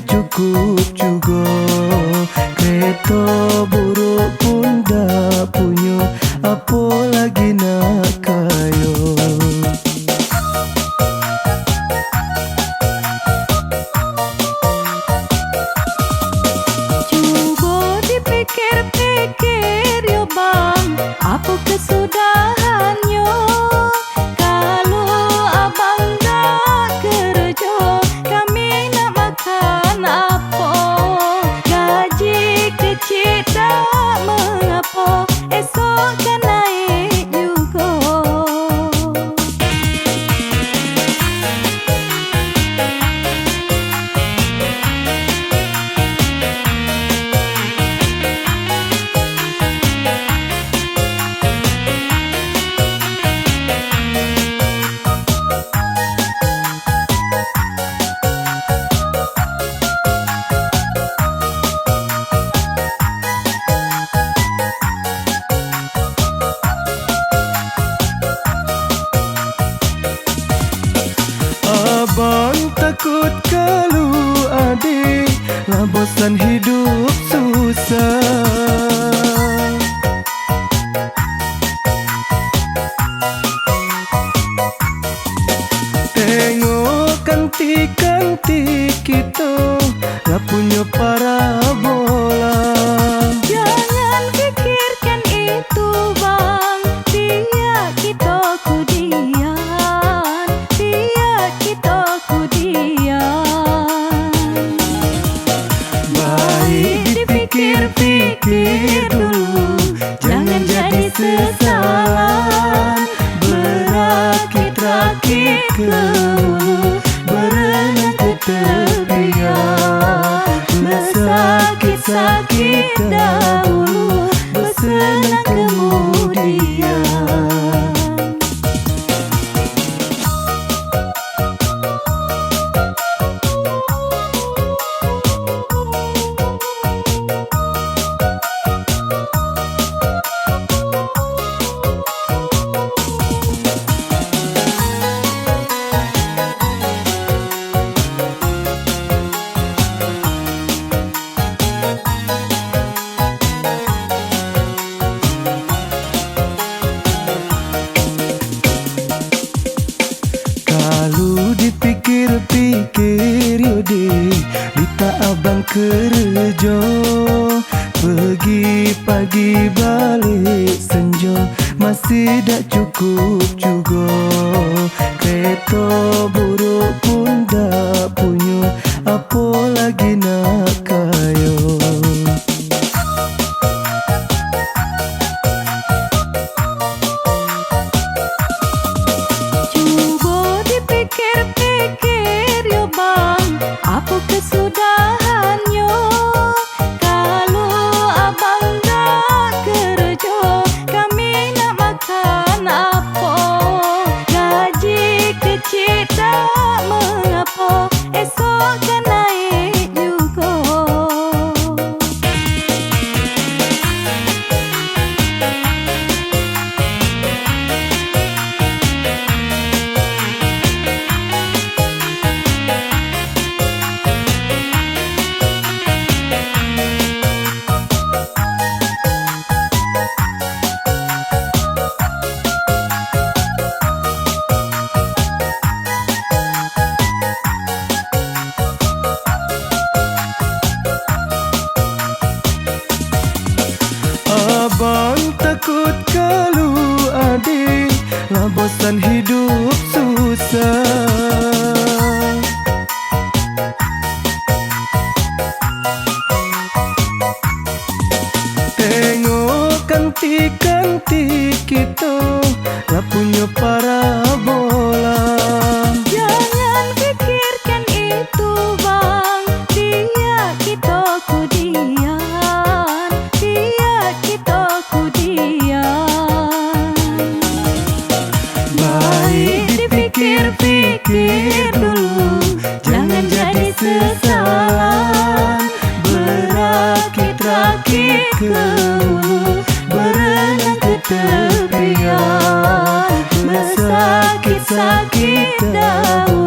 cukup juga. Kereta buruk pun dah punya, apa lagi nak kaya. Cuba dipikir-pikir yo bang, apa kesudahannya? Kalau abang nak kerja, kami nak makan apa? Gaji kecil tak mengapa, esok kan naik juga. Abang takut kalau adik lah bosan hidup susah. Tengok kanti-kanti kita lah punya parabola. Jangan fikirkan itu bang, biar kita kudian, biar kita kudian. Baik dipikir-pikir dulu, jangan jadi sesalan. Berakit-rakit ke hulu, berenang ke tepian. Bersakit-sakit dahulu, bersenang kemudian. Kalau dipikir-pikir yode, Dita abang kerja, pergi pagi balik senja, masih tak cukup juga. Kereta buruk pun dah punya, apa lagi nak kaya. Cuba dipikir-pikir yo bang, apa kesudahannya? Kalau abang nak kerja, kami nak makan apa? Gaji kecil tak mengapa, esok kan naik juga. Abang takut kalau adik lah bosan hidup susah. Tengok kanti-kanti kita lah punya parabola. Jangan fikirkan itu bang, biar kita kudian, biar kita kudian. Baik dipikir-pikir dulu, jangan jadi sesalan. Berakit-rakit ke hulu, berenang ke tepian. Bersakit-sakit dahulu,